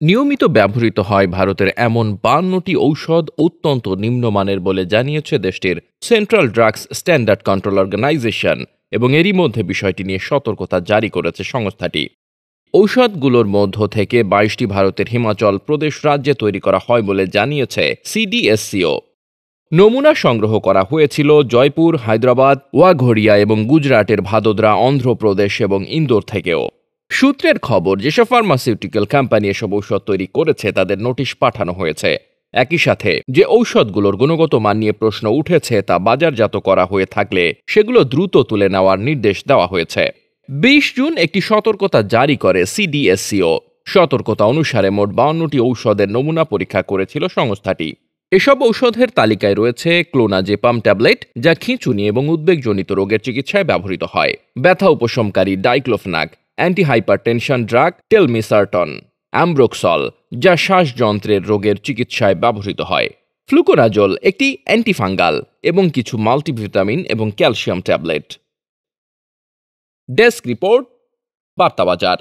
নিয়মিত ব্যবহৃত হয় ভারতের এমন 52টি ঔষধ অত্যন্ত নিম্নমানের বলে জানিয়েছে দেশটির central drugs standard control organisation, এবং এরই মধ্যে বিষয়টি নিয়ে সতর্কতা জারি করেছে সংস্থাটি। ঔষধগুলোর মধ্য থেকে 22টি ভারতের হিমাচল প্রদেশ রাজ্যে তৈরি করা হয় বলে জানিয়েছে সিডিএসসিও। নমুনা সংগ্রহ করা হয়েছিল জয়পুর, হায়দ্রাবাদ, ওয়াঘড়িয়া এবং গুজরাটের ভাদোদরা, অন্ধ্রপ্রদেশ এবং ইন্দোর থেকেও। সূত্রের খবর, যেসব ফার্মাসিউটিক্যাল কোম্পানি এসব ঔষধ তৈরি করেছে তাদের নোটিশ পাঠানো হয়েছে। একই সাথে যে ঔষধগুলোর গুণগত মান নিয়ে প্রশ্ন উঠেছে তা বাজারজাত করা হয়ে থাকলে সেগুলো দ্রুত তুলে নেওয়ার নির্দেশ দেওয়া হয়েছে। ২০ জুন একটি সতর্কতা জারি করে সিডিএসসিও। সতর্কতা অনুসারে মোট 52টি ঔষধের নমুনা পরীক্ষা করেছিল সংস্থাটি। এসব ঔষধের তালিকায় রয়েছে ক্লোনাজেপাম ট্যাবলেট, যা খিঁচুনি এবং উদ্বেগজনিত রোগের চিকিৎসায় ব্যবহৃত হয়; ব্যথা উপশমকারী ডাইক্লোফেনাক; অ্যান্টিহাইপারটেনশন ড্রাগ টেলমিসার্টন; অ্যাম্ব্রোক্সল, যা শ্বাসযন্ত্রের রোগের চিকিৎসায় ব্যবহৃত হয়; ফ্লুকোনাজোল, একটি অ্যান্টিফাঙ্গাল; এবং কিছু মাল্টিভিটামিন এবং ক্যালসিয়াম ট্যাবলেট। Desk report, বার্তাবাজার।